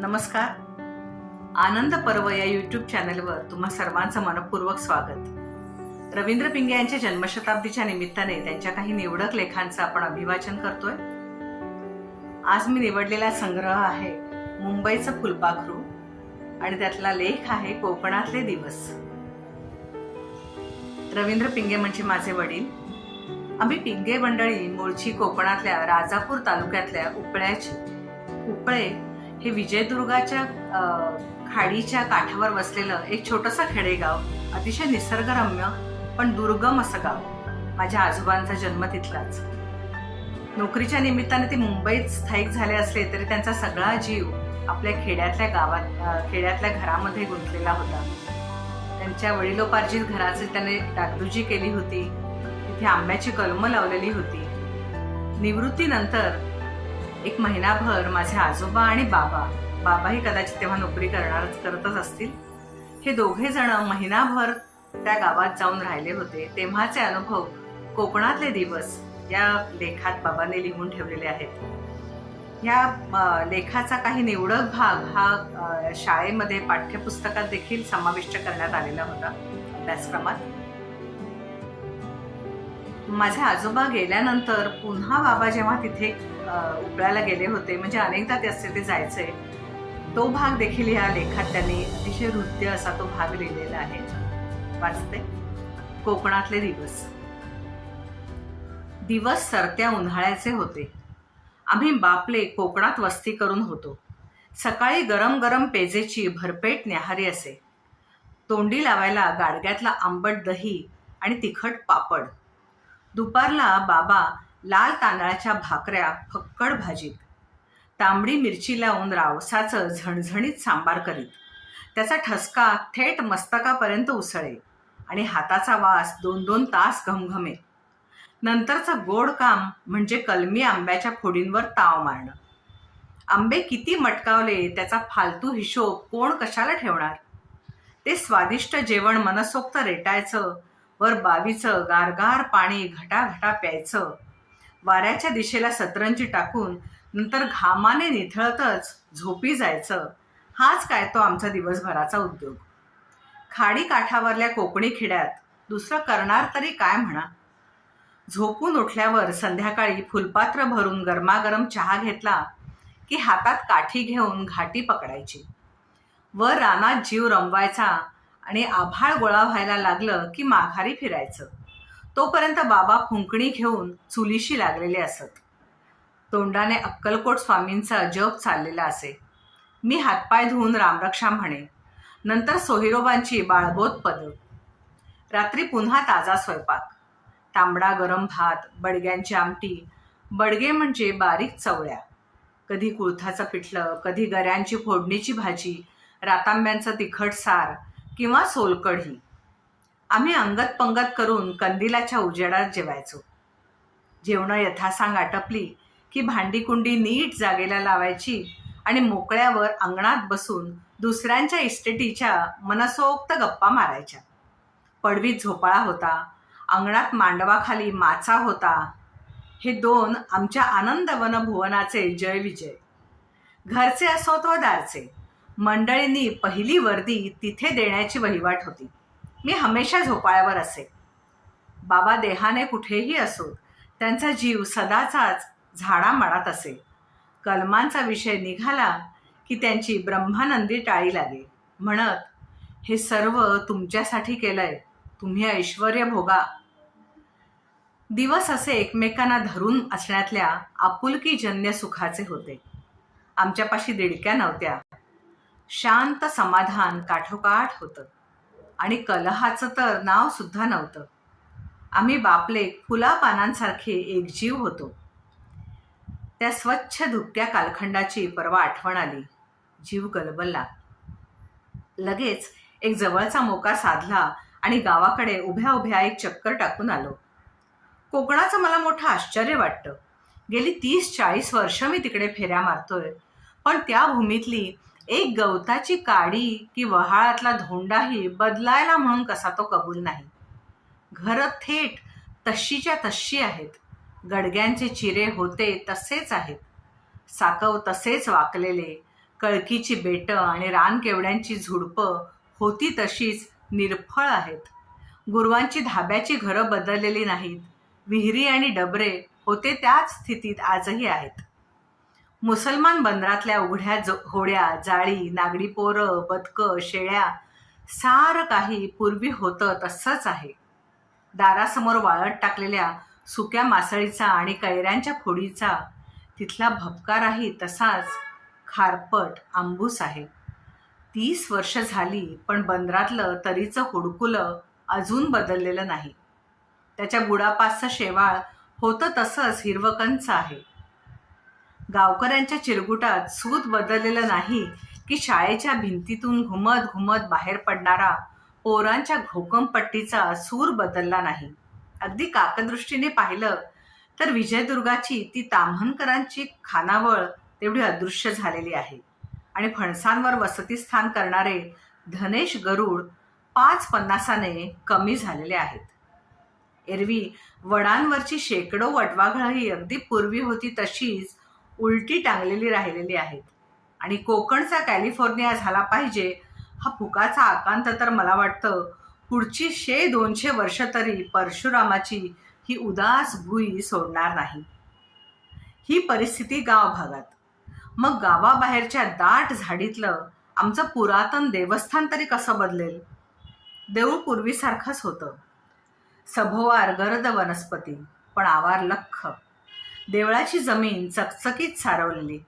नमस्कार. आनंद पर्व या यूट्यूब चॅनलवर तुम्हा सर्वांचं मनपूर्वक स्वागत. रवींद्र पिंगे यांच्या जन्मशताब्दीच्या निमित्ताने त्यांच्या काही निवडक लेखांचं आपण अभिवाचन करतोय. आज मी निवडलेला संग्रह आहे मुंबईचं फुलपाखरू आणि त्यातला लेख आहे कोकणातले दिवस. रवींद्र पिंगे म्हणजे माझे वडील. आम्ही पिंगे मंडळी मूळची कोकणातल्या राजापूर तालुक्यातल्या उपळ्याची. उपळे हे विजयदुर्गाच्या खाडीच्या काठावर वसलेलं एक छोटंसं खेडेगाव, अतिशय निसर्गरम्य पण दुर्गम असं गाव. माझ्या आजोबांचा जन्म तिथलाच. नोकरीच्या निमित्ताने ते मुंबईत स्थायिक झाले असले तरी त्यांचा सगळा जीव आपल्या खेड्यातल्या घरामध्ये गुंतलेला होता. त्यांच्या वडिलोपार्जित घराची त्याने डागडुजी केली होती. तिथे आंब्याची कलमं लावलेली होती. निवृत्तीनंतर एक महिनाभर माझे आजोबा आणि बाबाही कदाचित तेव्हा नोकरी करतच असतील, हे दोघे जण महिनाभर त्या गावात जाऊन राहिले होते. तेव्हाचे अनुभव कोकणातले दिवस या लेखात बाबांनी लिहून ठेवलेले आहेत. या लेखाचा काही निवडक भाग हा शाळेमध्ये पाठ्यपुस्तकात देखील समाविष्ट करण्यात आलेला होता अभ्यासक्रमात. माझे आजोबा गेल्यानंतर पुन्हा बाबा जेव्हा तिथे उपळ्याला गेले होते, म्हणजे अनेकदा ते जायचे, तो भाग देखील या लेखात त्यांनी अतिशय हृदय असा तो भाग लिहिलेला आहे. वाचते. कोकणातले दिवस. दिवस सरत्या उन्हाळ्याचे होते. आम्ही बापले कोकणात वस्ती करून होतो. सकाळी गरम गरम पेजेची भरपेट न्याहारी असे. तोंडी लावायला गाडग्यातला आंबट दही आणि तिखट पापड. दुपारला बाबा लाल तांदळाच्या भाकऱ्या फक्कड भाजीत, तांबडी मिरची लावून रावसाचं झणझणीत सांबार करीत. त्याचा ठसका थेट मस्तकापर्यंत उसळे आणि हाताचा वास 2-2 तास घमघमे. नंतरचं गोड काम म्हणजे कलमी आंब्याच्या फोडींवर ताव मारणं. आंबे किती मटकावले त्याचा फालतू हिशोब कोण कशाला ठेवणार. ते स्वादिष्ट जेवण मनसोक्त रेटायचं. वर बावीचं गारगार पाणी घटाघटा प्यायचं. वाऱ्याच्या दिशेला सतरंजी टाकून नंतर घामाने निथळतच झोपी जायचं. हाच काय तो आमचा दिवसभराचा उद्योग. खाडी काठावरल्या कोकणी खेड्यात दुसरं करणार तरी काय म्हणा. झोपून उठल्यावर संध्याकाळी फुलपात्र भरून गरमागरम चहा घेतला की हातात काठी घेऊन घाटी पकडायची. वर रानात जीव रमवायचा आणि आभाळ गोळा व्हायला लागलं की माघारी फिरायचं. तोपर्यंत बाबा फुंकणी घेऊन चुलीशी लागलेले असत. तोंडाने अक्कलकोट स्वामींचा जप चाललेला असे. मी हातपाय धुवून रामरक्षा म्हणे. नंतर सोहिरोबांची बाळबोध पद. रात्री पुन्हा ताजा स्वयंपाक. तांबडा गरम भात, बडग्यांची आमटी. बडगे म्हणजे बारीक चवळ्या. कधी कुळथाचं पिठलं, कधी गऱ्यांची फोडणीची भाजी, रातांब्यांचं तिखट सार किंवा सोलकढी. आम्ही अंगत पंगत करून कंदिलाच्या उजेडात जेवायचो. जेवणं यथासांग आटपली की भांडीकुंडी नीट जागेला लावायची आणि मोकळ्यावर अंगणात बसून दुसऱ्यांच्या इस्टेटीच्या मनसोक्त गप्पा मारायच्या. पडवीत झोपाळा होता. अंगणात मांडवाखाली माचा होता. हे 2 आमच्या आनंदवन भुवनाचे जय विजय. घरचे असोत व दारचे, मंडळींनी पहिली वर्दी तिथे देण्याची वहिवाट होती. मी हमेशा झोपाळ्यावर असे. बाबा देहाने कुठेही असोत, त्यांचा जीव सदाचाच झाडामाडात असे. कलमांचा विषय निघाला की त्यांची ब्रह्मानंदी टाळी लागे, म्हणत, हे सर्व तुमच्यासाठी केलंय, तुम्ही ऐश्वर्य भोगा. दिवस असे एकमेकांना धरून असण्यातल्या आपुलकीजन्य सुखाचे होते. आमच्यापाशी दिडक्या नव्हत्या. शांत समाधान काठोकाठ होतं आणि कलहाचं तर नाव सुद्धा नव्हतं. आम्ही बापले फुलापानांसारखे एकजीव होतो. त्या स्वच्छ धुकट्या कालखंडाची परवा आठवण आली. जीव गलबलला. लगेच एक जवळचा मोका साधला आणि गावाकडे उभ्या उभ्या एक चक्कर टाकून आलो. कोकणाचं मला मोठं आश्चर्य वाटतं. गेली 30-40 वर्ष मी तिकडे फेऱ्या मारतोय, पण त्या भूमीतली एक गवताची काडी की वहाळातला धोंडाही बदलायला म्हणून कसा तो कबूल नाही. घरं थेट तशीच्या तशी आहेत. गडग्यांचे चिरे होते तसेच आहेत. साकव तसेच वाकलेले, कळकीची बेटं आणि रानकेवड्यांची झुडपं होती तशीच निरफळ आहेत. गुरवांची धाब्याची घरं बदललेली नाहीत. विहिरी आणि डबरे होते त्याच स्थितीत आजही आहेत. मुसलमान बंदरातल्या उघड्या होड्या, जाळी, नागडी पोरं, बदकं, शेळ्या सारं काही पूर्वी होतं तसंच आहे. दारासमोर वाळत टाकलेल्या सुक्या मासळीचा आणि कैऱ्यांच्या फोडीचा तिथला भपकाराही तसाच खारपट आंबूस आहे. 30 वर्ष झाली, पण बंदरातलं तरीचं हुडकुलं अजून बदललेलं नाही. त्याच्या बुडापासचं शेवाळ होतं तसंच हिरवंकंच आहे. गावकऱ्यांच्या चिरगुटात सूत बदललेलं नाही की शाळेच्या भिंतीतून घुमत घुमत बाहेर पडणारा पोरांच्या घोकमपट्टीचा सूर बदलला नाही. अगदी काकदृष्टीने पाहिलं तर विजयदुर्गाची ती ताम्हणकरांची खानावळ तेवढी अदृश्य झालेली आहे आणि फणसांवर वसतिस्थान करणारे धनेश गरुड 5-50ने कमी झालेले आहेत. एरवी वडांवरची शेकडो वटवाघळंही अगदी पूर्वी होती तशीच उलटी टांगलेली राहिलेली आहेत आणि कोकणचा कॅलिफोर्निया झाला पाहिजे हा फुकाचा आकांत तर मला वाटतं पुढची 100-200 वर्ष तरी परशुरामाची ही उदास भुई सोडणार नाही. ही परिस्थिती गाव भागात. मग गावाबाहेरच्या दाट झाडीतलं आमचं पुरातन देवस्थान तरी कसं बदलेल? देऊळ पूर्वीसारखंच होतं. सभोवार गर्द वनस्पती, पण आवार लख्ख. देवळाची जमीन चकचकीत सारवलेली.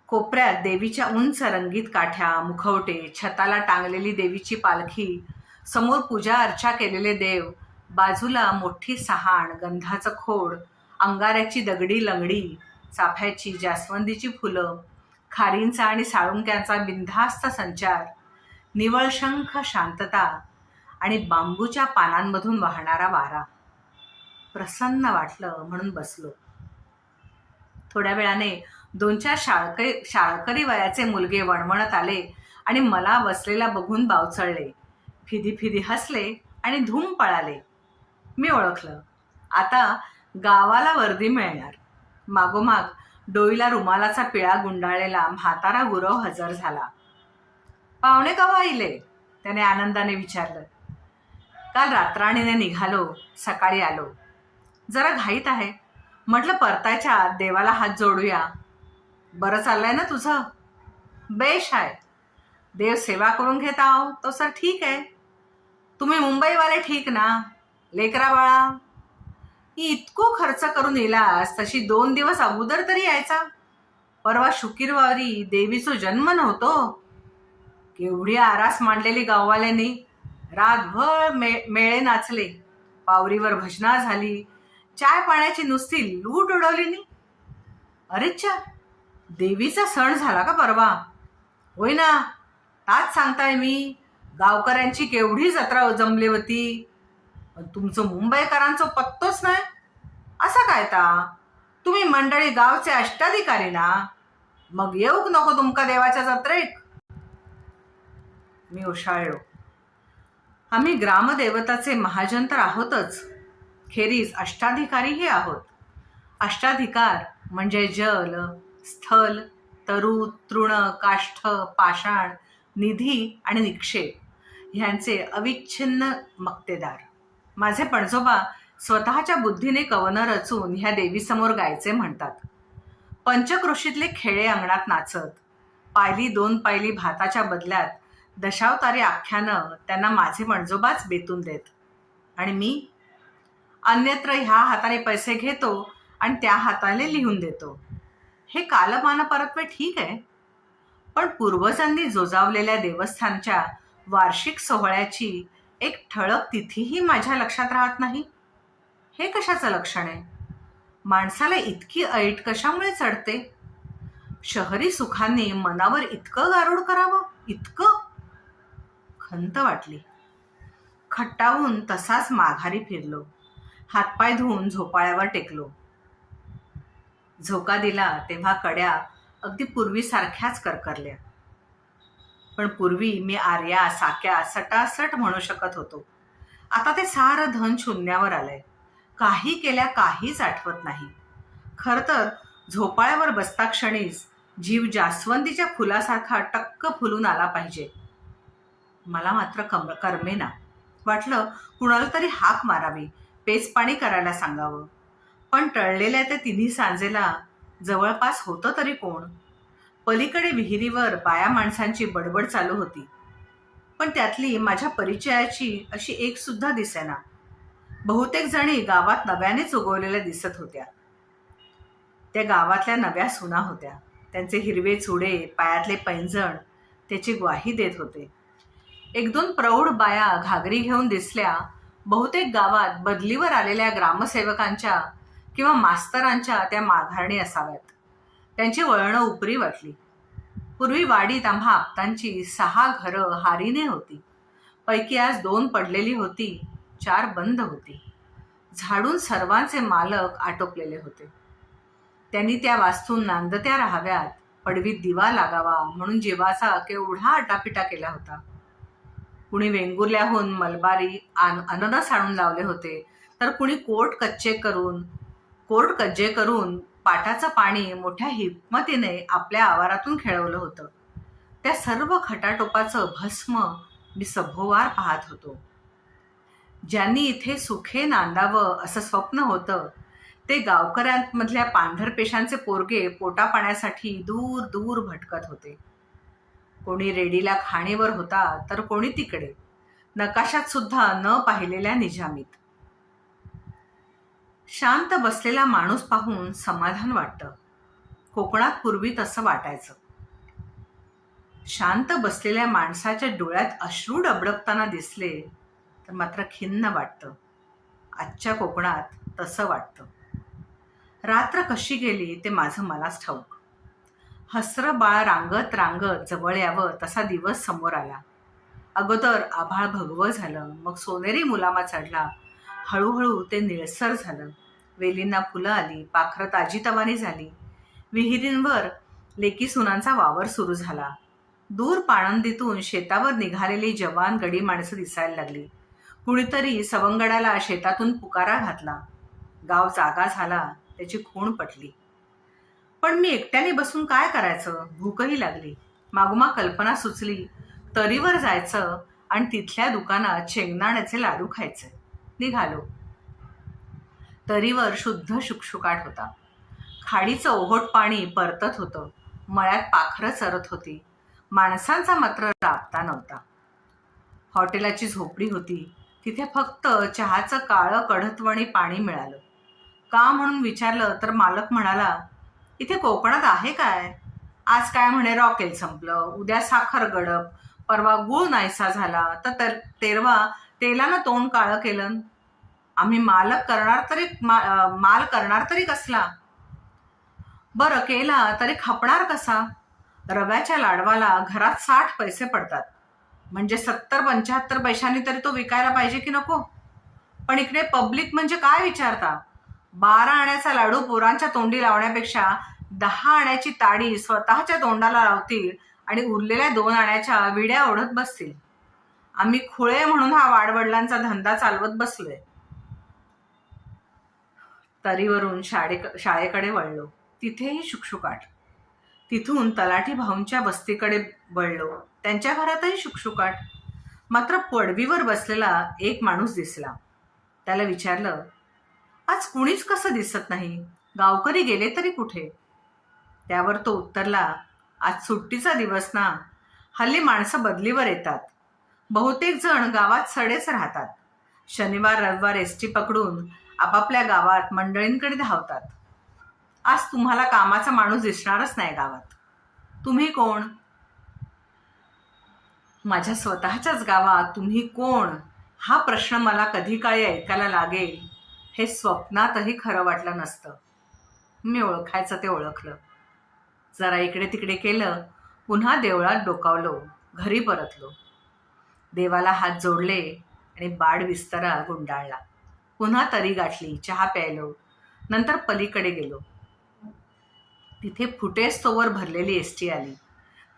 कोपऱ्यात देवीच्या उंच रंगीत काठ्या, मुखवटे, छताला टांगलेली देवीची पालखी, समोर पूजा अर्चा केलेले देव, बाजूला मोठी सहाण, गंधाचं खोड, अंगाऱ्याची दगडी लंगडी, चाफ्याची, जास्वंदीची फुलं, खारींचा आणि साळुंक्यांचा बिनधास्त संचार, निवळशंख शांतता आणि बांबूच्या पानांमधून वाहणारा वारा. प्रसन्न वाटलं म्हणून बसलो. थोड्या वेळाने 2-4 शाळकरी वयाचे मुलगे वणवणत आले आणि मला बसलेला बघून बावचळले. फिदी फिदी हसले आणि धूम पळाले. मी ओळखलं. आता गावाला वर्दी मिळणार. मागोमाग डोईला रुमालाचा पिळा गुंडाळलेला म्हातारा गुरव हजर झाला. पाहुणे कवा आले? त्याने आनंदाने विचारलं. काल रात्राणीने निघालो, सकाळी आलो. जरा घाईत आहे. म्हटलं परतायच्या आत देवाला हात जोडूया. बरं चाललंय ना तुझं? बेश आहे. देव सेवा करून घेत आहो तो सर ठीक आहे. तुम्ही मुंबईवाले ठीक ना? लेकरा बाळा इतको खर्च करून येलास तशी 2 दिवस अगोदर तरी यायचा. परवा शुक्रवारी देवीचा जन्म नव्हतो. केवढी आरास मांडलेली गाववाल्यांनी. रातभर मेळे नाचले, पावरीवर भजना झाली, चाय पाण्याची नुसती लूट उडवली नी. अरेच्छा, देवीचा सण झाला का परवा? होय ना, ताच सांगताय मी. गावकऱ्यांची केवढी जत्रा जमली होती. तुमचं मुंबईकरांचं पत्तोच नाही. असं काय ता? तुम्ही मंडळी गावचे अष्टाधिकारी ना? मग येऊक नको तुमका देवाच्या जत्रेक? मी उशाळलो. आम्ही ग्रामदेवताचे महाजन तर आहोतच, खेरीज अष्टाधिकारीही आहोत. अष्टाधिकार म्हणजे जल, स्थल, तरु, तृण, काष्ठ, पाषाण, निधी आणि निक्षेप ह्यांचे अविच्छिन्न मक्तेदार. माझे पणजोबा स्वतःच्या बुद्धीने कवनं रचून ह्या देवीसमोर गायचे म्हणतात. पंचक्रोशीतले खेळे अंगणात नाचत, पायली 2 पायली भाताच्या बदल्यात दशावतारी आख्यानं त्यांना माझे पणजोबाच बेतून देत. आणि मी अन्यत्र ह्या हाताने पैसे घेतो आणि त्या हाताने लिहून देतो. हे कालमान परत्वे ठीक आहे, पण पूर्वजांनी जोजावलेल्या देवस्थानच्या वार्षिक सोहळ्याची एक ठळक तिथीही माझ्या लक्षात राहत नाही. हे कशाचं लक्षण आहे? माणसाला इतकी ऐट कशामुळे चढते? शहरी सुखांनी मनावर इतकं गारुड करावं? इतकं? खंत वाटली. खट्टावून तसाच माघारी फिरलो. हातपाय धुवून झोपाळ्यावर टेकलो. झोका दिला तेव्हा कड्या अगदी पूर्वीसारख्याच करकरल्या. पण पूर्वी मी आर्या, साक्या सटासट म्हणू शकत होतो. आता ते सारं धन शून्यावर आलंय. काही केल्या काहीच आठवत नाही. खरं तर झोपाळ्यावर बसता क्षणीच जीव जास्वंदीच्या फुलासारखा टक्क फुलून आला पाहिजे. मला मात्र करमेना. वाटलं कुणाला तरी हाक मारावी, पेच पाणी करायला सांगावं. पण टळलेल्या त्या तिन्ही सांजेला जवळपास होतं तरी कोण? पलीकडे विहिरीवर बाया माणसांची बडबड चालू होती, पण त्यातली माझ्या परिचयाची अशी एक सुद्धा दिसेना. बहुतेक जणी गावात नव्यानेच उगवलेल्या दिसत होत्या. त्या गावातल्या नव्या सुना होत्या. त्यांचे हिरवे चुडे, पायातले पैंजण त्याची ग्वाही देत होते. एक दोन प्रौढ बाया घागरी घेऊन दिसल्या. बहुतेक गावात बदलीवर आलेल्या ग्रामसेवकांच्या किंवा मास्तरांच्या त्या माघारणी असाव्यात. त्यांची वळणं उपरी वाटली. पूर्वी वाडीत आम्हा आप्तांची 6 घरं हारीने होती. पैकी आज 2 पडलेली होती, 4 बंद होती. झाडून सर्वांचे मालक आटोपलेले होते. त्यांनी त्या वास्तून नांदत्या राहाव्यात, पडवीत दिवा लागावा म्हणून जीवाचा केवढा आटापिटा केला होता. कुणी वेंगुर्ल्याहून मलबारी अननस आणून लावले होते, तर कुणी कोर्ट कज्जे करून पाटाचं पाणी मोठ्या हिमतीने आपल्या आवारातून खेळवलं होतं. त्या सर्व खटाटोपाचं भस्म मी सभोवार पाहत होतो. ज्यांनी इथे सुखे नांदावं असं स्वप्न होतं, ते गावकऱ्यांमधल्या पांढरपेशांचे पोरगे पोटापाण्यासाठी दूर दूर भटकत होते. कोणी रेडीला खाणीवर होता, तर कोणी तिकडे नकाशात सुद्धा न पाहिलेल्या निजामीत. शांत बसलेला माणूस पाहून समाधान वाटतं. कोकणात पूर्वी तसं वाटायचं. शांत बसलेल्या माणसाच्या डोळ्यात अश्रू डबडबताना दिसले तर मात्र खिन्न वाटतं. आजच्या कोकणात तसं वाटतं. रात्र कशी गेली ते माझं मलाच ठाऊक. हसरं बाळ रांगत रांगत जवळ यावं तसा दिवस समोर आला. अगोदर आभाळ भगवं झालं, मग सोनेरी मुलामा चढला. हळूहळू ते निळसर झालं. वेलींना फुलं आली, पाखरं ताजीतवानी झाली. विहिरींवर लेकी सुनांचा वावर सुरू झाला. दूर पाणंदीतून शेतावर निघालेली जवान गडी माणसं दिसायला लागली. कुणीतरी सवंगडाला शेतातून पुकारा घातला. गाव जागा झाला, त्याची खूण पटली. पण मी एकट्याने बसून काय करायचं? भूकही लागली. मागोमाग कल्पना सुचली, तरीवर जायचं आणि तिथल्या दुकानात शेंगदाण्याचे लाडू खायचे. निघालो. तरीवर शुद्ध शुकशुकाट होता. खाडीचं ओहोट पाणी परतत होतं. मळ्यात पाखरं चरत होती. माणसांचा मात्र राबता नव्हता. हॉटेलाची झोपडी होती. तिथे फक्त चहाचं काळं कडतवणी पाणी मिळालं. का म्हणून विचारलं तर मालक म्हणाला, इथे कोकणात आहे काय? आज काय म्हणे रॉकेल संपलं, उद्या साखर गडप, परवा गुळ नाहीसा झाला, तर तेरवा तेलानं तोंड काळं केलं. आम्ही माल करणार तरी कसला? बरं केला तरी खपणार कसा? रव्याच्या लाडवाला घरात 60 पैसे पडतात, म्हणजे 70-75 पैशांनी तरी तो विकायला पाहिजे की नको? पण इकडे पब्लिक म्हणजे काय विचारता? 12 आण्याचा लाडू पोरांच्या तोंडी लावण्यापेक्षा 10 आण्याची ताडी स्वतःच्या तोंडाला लावतील आणि उरलेल्या 2 आण्याच्या विड्या ओढत बसतील. आम्ही खुळे म्हणून हा वाडवडिलांचा धंदा चालवत बसलोय. तरीवरून शाळेकडे वळलो. तिथेही शुकशुकाट. तिथून तलाठी भाऊंच्या वस्तीकडे वळलो. त्यांच्या घरातही शुकशुकाट. मात्र पडवीवर बसलेला एक माणूस दिसला. त्याला विचारलं, आज कुणीच कसं दिसत नाही? गावकरी गेले तरी कुठे? त्यावर तो उत्तरला, आज सुट्टीचा दिवस ना, हल्ली माणसं बदलीवर येतात. बहुतेक जण गावात सडेच राहतात. शनिवार रविवार एसटी पकडून आपापल्या गावात मंडळींकडे धावतात. आज तुम्हाला कामाचा माणूस दिसणारच नाही गावात. तुम्ही कोण? माझ्या स्वतःच्याच गावात तुम्ही कोण हा प्रश्न मला कधी काळी ऐकायला लागेल हे स्वप्नातही खरं वाटलं नसतं. मी ओळखायचं ते ओळखलं. जरा इकडे तिकडे केलं, पुन्हा देवळात डोकावलो, घरी परतलो. देवाला हात जोडले आणि बाड विस्तरा गुंडाळला. पुन्हा तरी गाठली, चहा प्यायलो. नंतर पलीकडे गेलो. तिथे फुटेस्तोवर भरलेली एसटी आली.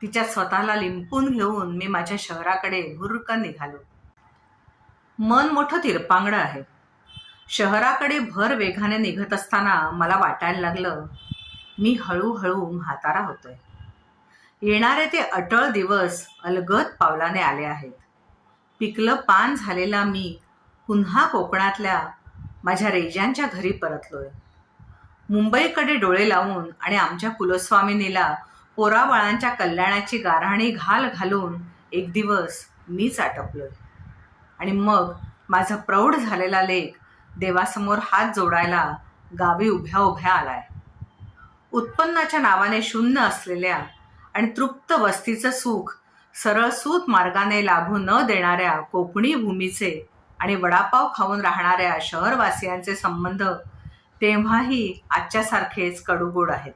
तिच्यात स्वतःला लिंपून घेऊन मी माझ्या शहराकडे भुरकन निघालो. मन मोठं तिरपांगडं आहे. शहराकडे भर वेगाने निघत असताना मला वाटायला लागलं, मी हळूहळू म्हातारा होतोय. येणारे ते अटळ दिवस अलगद पावलाने आले आहेत. पिकलं पान झालेला मी पुन्हा कोकणातल्या माझ्या रेजांच्या घरी परतलोय. मुंबईकडे डोळे लावून आणि आमच्या कुलस्वामिनीला पोराबाळांच्या कल्याणाची गाऱ्हाणी घालून एक दिवस मीच आटपलोय. आणि मग माझा प्रौढ झालेला लेक देवासमोर हात जोडायला गावी उभ्या उभ्या आलाय. उत्पन्नाच्या नावाने शून्य असलेल्या आणि तृप्त वस्तीचं सुख सरळ सूत मार्गाने लाभू न देणाऱ्या कोकणी भूमीचे आणि वडापाव खाऊन राहणाऱ्या शहरवासियांचे संबंध तेव्हाही आजच्यासारखेच कडूगोड आहेत.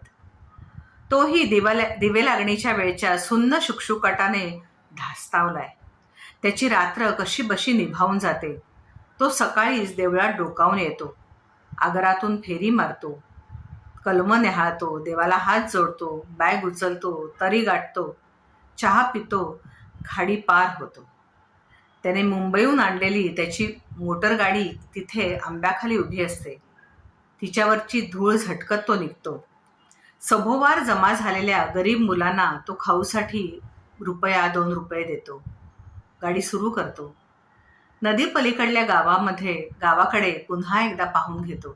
तोही दिवे लागणीच्या वेळच्या सुन्न शुकशुकाटाने धास्तावलाय. त्याची रात्र कशी बशी निभावून जाते. तो सकाळीच देवळात डोकावून येतो, आगरातून फेरी मारतो, कलमं न्याहाळतो, देवाला हात जोडतो, बॅग उचलतो, तरी गाठतो, चहा पितो, खाडी पार होतो. त्याने मुंबईहून आणलेली त्याची मोटरगाडी तिथे आंब्याखाली उभी असते. तिच्यावरची धूळ झटकत तो निघतो. सभोवार जमा झालेल्या गरीब मुलांना तो खाऊसाठी ₹1-2 देतो. गाडी सुरू करतो. नदी पलीकडल्या गावाकडे पुन्हा एकदा पाहून घेतो.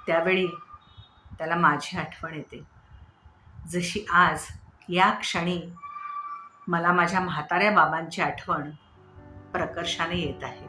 त्यावेळी त्याला माझी आठवण येते, जशी आज या क्षणी मला माझ्या म्हाताऱ्या बाबांची आठवण प्रकर्षाने येत आहे.